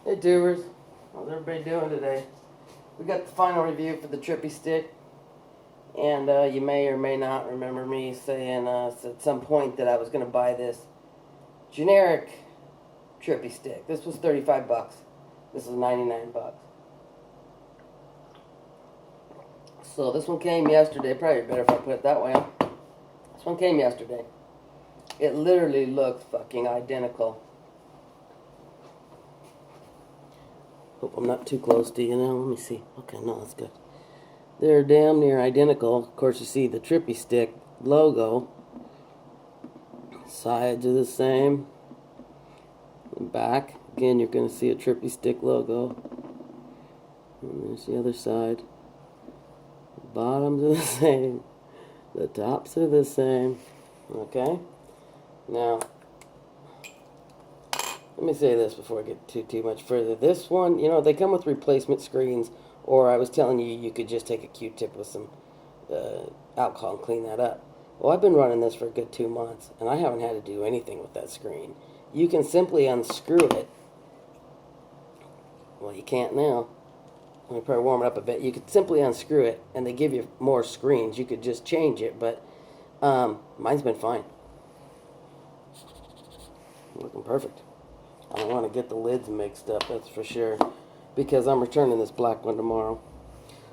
Hey tubers, how's everybody doing today? We got the final review for the Trippy Stick, and you may or may not remember me saying at some point that I was going to buy this generic Trippy Stick. This was 35 bucks. This was 99 bucks. So this one came yesterday. Probably better if I put it that way. This one came yesterday. It literally looks fucking identical. Hope I'm not too close to you now. Let me see. Okay, no, that's good. They're damn near identical. Of course, you see the Trippy Stick logo. Sides are the same. And back, again, you're going to see a Trippy Stick logo. And there's the other side. The bottoms are the same. The tops are the same. Okay? Now, let me say this before I get too much further. This one, you know, they come with replacement screens, or I was telling you, you could just take a Q-tip with some alcohol and clean that up. Well, I've been running this for a good 2 months, and I haven't had to do anything with that screen. You can simply unscrew it. Well, you can't now. Let me probably warm it up a bit. You could simply unscrew it, and they give you more screens. You could just change it, but mine's been fine. Looking perfect. I don't want to get the lids mixed up, that's for sure, because I'm returning this black one tomorrow.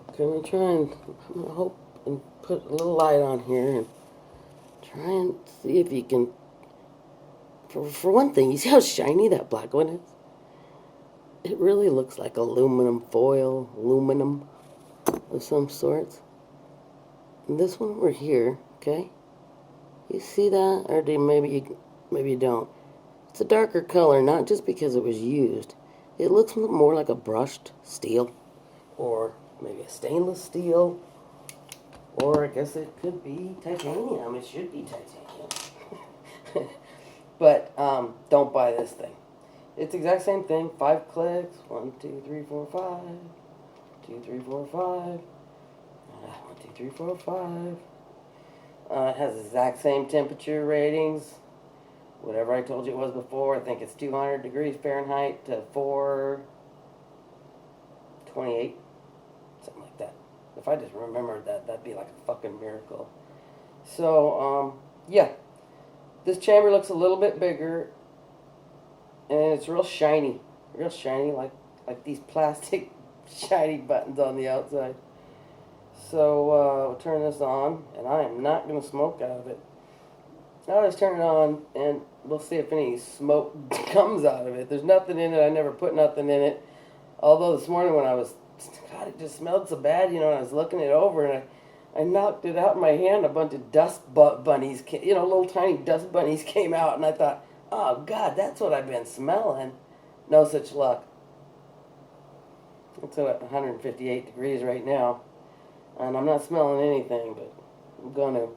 Okay, I'm going to try and hope and put a little light on here and try and see if you can, for one thing, you see how shiny that black one is? It really looks like aluminum foil, aluminum of some sorts. And this one over here, okay, you see that? Or maybe you don't. It's a darker color, not just because it was used. It looks more like a brushed steel, or maybe a stainless steel, or I guess it could be titanium. It should be titanium. But don't buy this thing. It's the exact same thing. 5 clicks. 1, 2, 3, 4, 5. 2, 3, 4, 5. 1, 2, 3, 4, 5. It has the exact same temperature ratings. Whatever I told you it was before, I think it's 200 degrees Fahrenheit to 428, something like that. If I just remembered that, that'd be like a fucking miracle. So, yeah, this chamber looks a little bit bigger, and it's real shiny, like these plastic shiny buttons on the outside. So, we'll turn this on, and I am not going to smoke out of it. I'll just turn it on, and we'll see if any smoke comes out of it. There's nothing in it. I never put nothing in it. Although this morning when I was, God, it just smelled so bad, you know, and I was looking it over, and I knocked it out in my hand. A bunch of dust bunnies, little tiny dust bunnies came out, and I thought, oh, God, that's what I've been smelling. No such luck. It's at 158 degrees right now, and I'm not smelling anything, but I'm going to.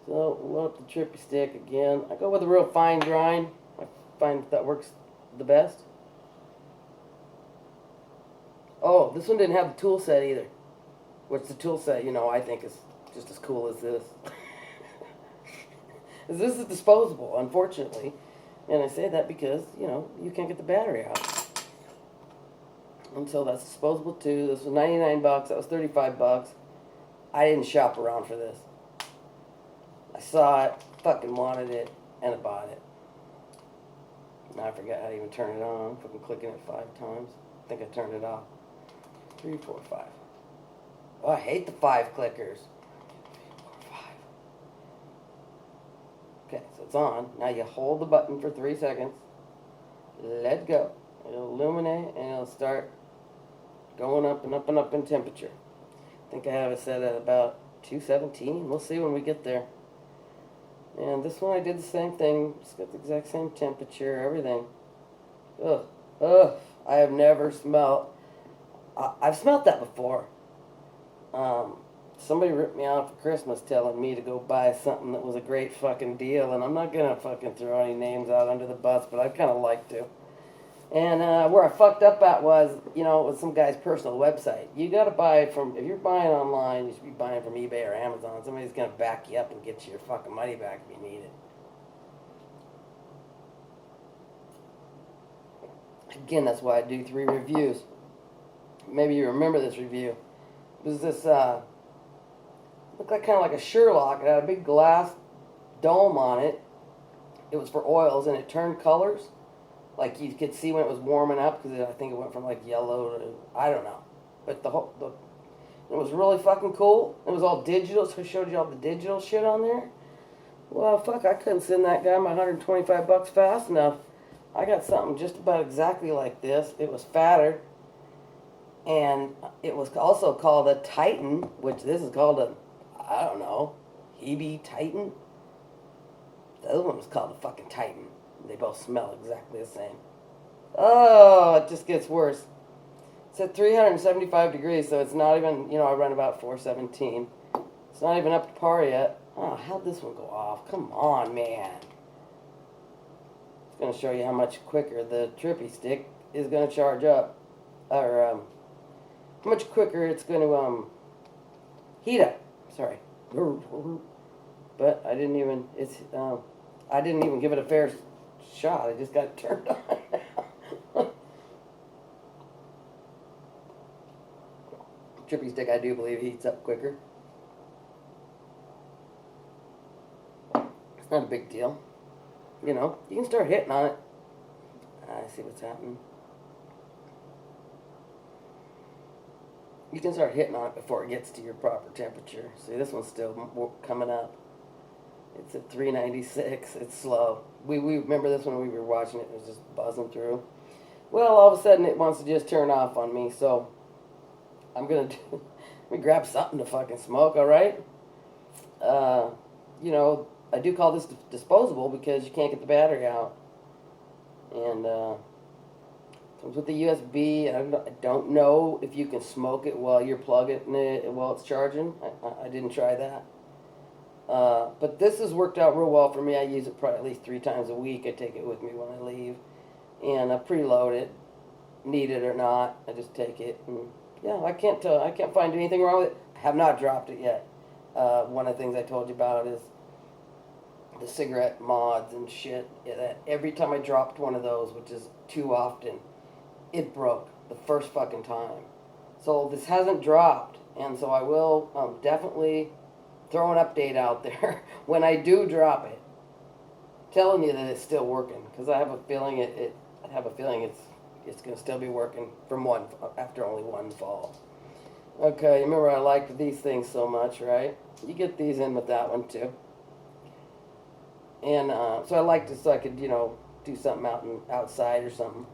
So, load up the Trippy Stick again. I go with a real fine grind. I find that works the best. Oh, this one didn't have the tool set either. Which the tool set, you know, I think is just as cool as this. This is disposable, unfortunately. And I say that because, you know, you can't get the battery out. And so that's disposable too. This was 99 bucks. That was 35 bucks. I didn't shop around for this. I saw it, fucking wanted it, and I bought it. Now I forgot how to even turn it on. Fucking clicking it 5 times. I think I turned it off. 3, 4, 5. Oh, I hate the 5 clickers. 3, 4, 5. Okay, so it's on. Now you hold the button for 3 seconds. Let go. It'll illuminate, and it'll start going up and up and up in temperature. I think I have it set at about 217. We'll see when we get there. And this one I did the same thing. It's got the exact same temperature, everything. Ugh. Ugh. I have never smelled. I've smelled that before. Somebody ripped me off for Christmas telling me to go buy something that was a great fucking deal. And I'm not going to fucking throw any names out under the bus, but I'd kind of like to. And where I fucked up at was, you know, with some guy's personal website. You got to buy from, if you're buying online, you should be buying from eBay or Amazon. Somebody's going to back you up and get you your fucking money back if you need it. Again, that's why I do 3 reviews. Maybe you remember this review. It was this, looked like kind of like a Sherlock. It had a big glass dome on it. It was for oils, and it turned colors. Like you could see when it was warming up, because I think it went from like yellow to, I don't know. But it was really fucking cool. It was all digital, so it showed you all the digital shit on there. Well, fuck, I couldn't send that guy my $125 fast enough. I got something just about exactly like this. It was fatter. And it was also called a Titan, which this is called a, I don't know, Hebe Titan. The other one was called a fucking Titan. They both smell exactly the same. Oh, it just gets worse. It's at 375 degrees, so it's not even, I run about 417. It's not even up to par yet. Oh, how'd this one go off? Come on, man. It's going to show you how much quicker the Trippy Stix is going to charge up. Or, how much quicker it's going to, heat up. Sorry. But I didn't even, I didn't even give it a fair shot. I just got it turned on. Trippy Stix, I do believe, heats up quicker. It's not a big deal. You can start hitting on it. I see what's happening. You can start hitting on it before it gets to your proper temperature. See, this one's still coming up. It's at 396. It's slow. We remember this when we were watching it. It was just buzzing through. Well, all of a sudden it wants to just turn off on me. So I'm gonna let me grab something to fucking smoke. All right. I do call this disposable because you can't get the battery out. And comes with the USB. I don't know if you can smoke it while you're plugging it while it's charging. I didn't try that. But this has worked out real well for me. I use it probably at least 3 times a week. I take it with me when I leave. And I preload it, need it or not. I just take it. And yeah, I can't find anything wrong with it. I have not dropped it yet. One of the things I told you about is the cigarette mods and shit. Every time I dropped one of those, which is too often, it broke the first fucking time. So this hasn't dropped, and so I will definitely throw an update out there when I do drop it, telling you that it's still working, because I have a feeling it's going to still be working after only one fall. Okay, remember I liked these things so much, right? You get these in with that one too. And so I liked it so I could, do something outside or something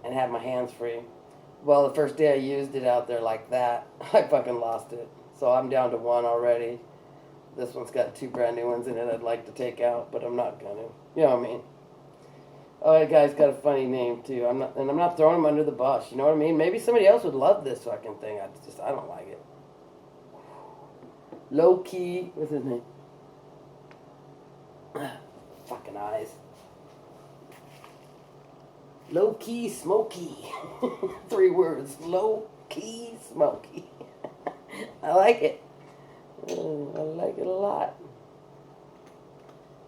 and have my hands free. Well, the first day I used it out there like that, I fucking lost it. So I'm down to 1 already. This one's got 2 brand new ones in it I'd like to take out, but I'm not gonna. You know what I mean? Oh, that guy's got a funny name too. I'm not throwing him under the bus. You know what I mean? Maybe somebody else would love this fucking thing. I don't like it. Low key. What's his name? Fucking eyes. Low key smoky. 3 words. Low key smoky. I like it. I like it a lot.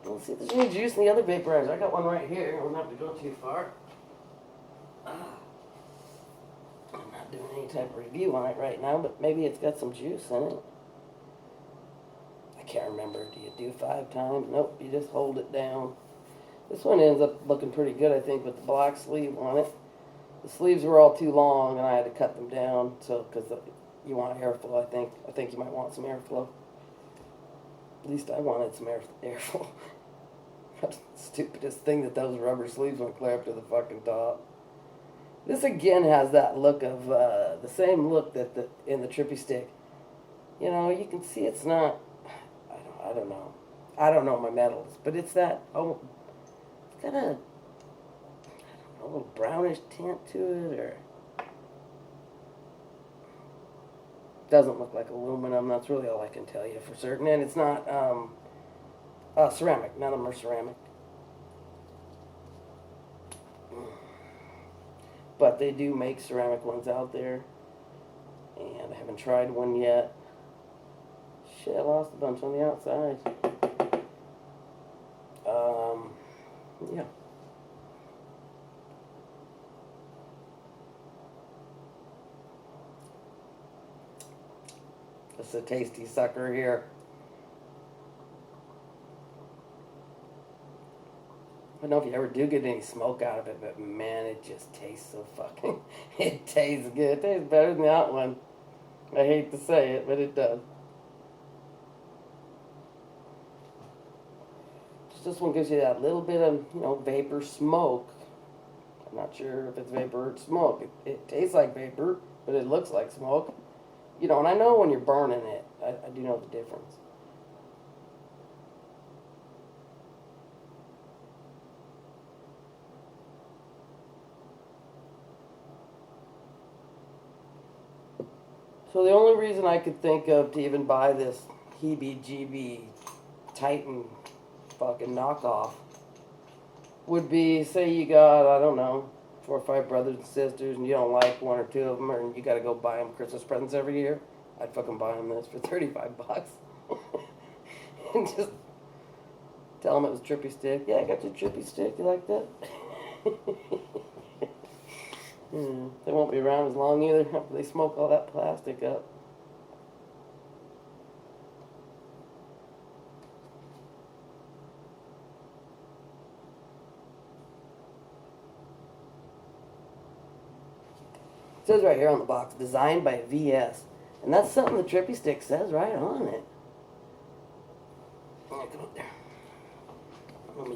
Let's see if there's any juice in the other vaporizer. I got one right here. I don't have to go too far. I'm not doing any type of review on it right now, but maybe it's got some juice in it. I can't remember. Do you do 5 times? Nope, you just hold it down. This one ends up looking pretty good, I think, with the black sleeve on it. The sleeves were all too long, and I had to cut them down, because you want airflow, I think. I think you might want some airflow. At least I wanted some airflow. Stupidest thing that those rubber sleeves went clear up to the fucking top. This again has that look of, the same look that in the Trippy Stix. You can see it's not, I don't know. I don't know my metals, but it's that, it's got a little brownish tint to it, or doesn't look like aluminum. That's really all I can tell you for certain. And it's not ceramic. None of them are ceramic. But they do make ceramic ones out there, and I haven't tried one yet. Shit, I lost a bunch on the outside. Yeah. It's a tasty sucker here. I don't know if you ever do get any smoke out of it, but man, it just tastes so fucking... It tastes good. It tastes better than that one. I hate to say it, but it does. Just this one gives you that little bit of, vapor smoke. I'm not sure if it's vapor or smoke. It tastes like vapor, but it looks like smoke. And I know when you're burning it. I do know the difference. So the only reason I could think of to even buy this heebie-jeebie Titan fucking knockoff would be, say you got, I don't know, 4 or 5 brothers and sisters, and you don't like 1 or 2 of them, and you got to go buy them Christmas presents every year. I'd fucking buy them this for $35. And just tell them it was Trippy Stix. Yeah, I got your Trippy Stix. You like that? They won't be around as long either after they smoke all that plastic up. It says right here on the box, designed by VS. And that's something the Trippy Stix says right on it. Oh, come up there.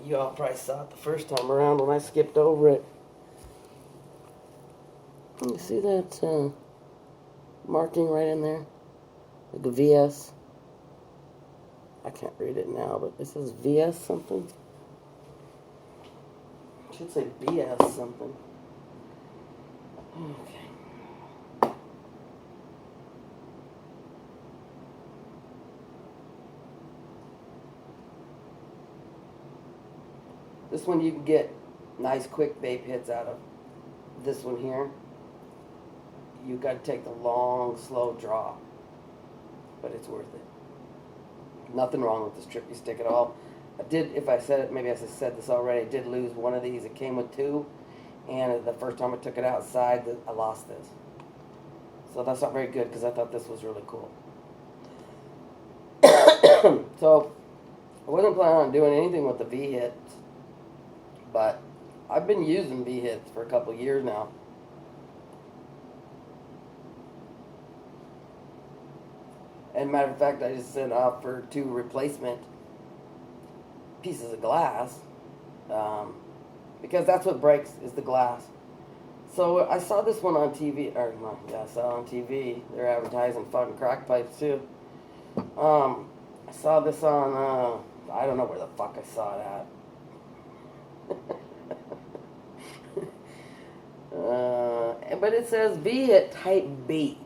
You all probably saw it the first time around when I skipped over it. You see that marking right in there? Like a VS. I can't read it now, but it says VS something. It should say BS something. Okay. This one you can get nice quick vape hits out of. This one here, you got to take the long, slow draw, but it's worth it. Nothing wrong with this Trippy Stix at all. I did, if I said it, maybe I said this already, I did lose one of these. It came with 2, and the first time I took it outside, I lost this. So that's not very good, because I thought this was really cool. So, I wasn't planning on doing anything with the V-hits, but I've been using V-hits for a couple years now. And matter of fact, I just sent off for 2 replacement pieces of glass, because that's what breaks is the glass. So I saw this one on TV, or no, yeah, I saw it on TV. They're advertising fucking crack pipes too. I saw this on, I don't know where the fuck I saw it at. But it says V-hit type B.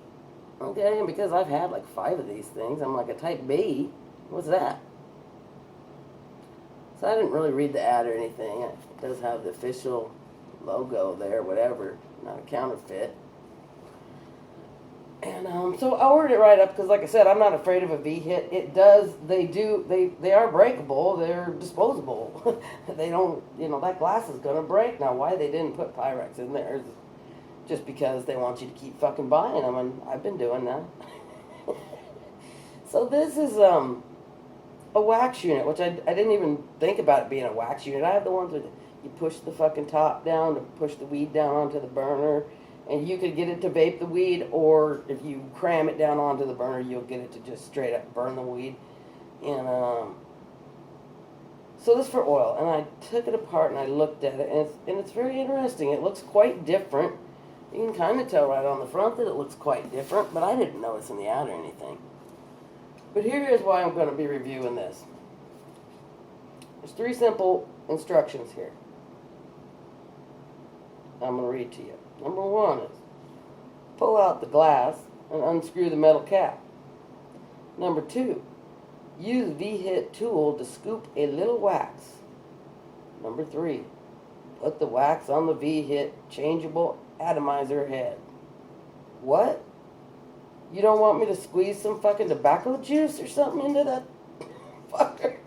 Okay, and because I've had like 5 of these things, I'm like, a type B? What's that? So I didn't really read the ad or anything. It does have the official logo there, whatever, not a counterfeit. And so I ordered it right up because, like I said, I'm not afraid of a V-hit. They are breakable. They're disposable. They don't, that glass is going to break. Now, why they didn't put Pyrex in there is just because they want you to keep fucking buying them, and I've been doing that. So this is a wax unit, which I didn't even think about it being a wax unit. I have the ones where you push the fucking top down to push the weed down onto the burner, and you could get it to vape the weed, or if you cram it down onto the burner, you'll get it to just straight up burn the weed. And so this is for oil, and I took it apart and I looked at it, and it's very interesting. It looks quite different. You can kind of tell right on the front that it looks quite different, but I didn't notice in the ad or anything. But here is why I'm going to be reviewing this. There's 3 simple instructions here. I'm going to read to you. Number 1 is pull out the glass and unscrew the metal cap. Number 2, use V-hit tool to scoop a little wax. Number 3, put the wax on the V-hit changeable atomizer head. What? You don't want me to squeeze some fucking tobacco juice or something into that fucker?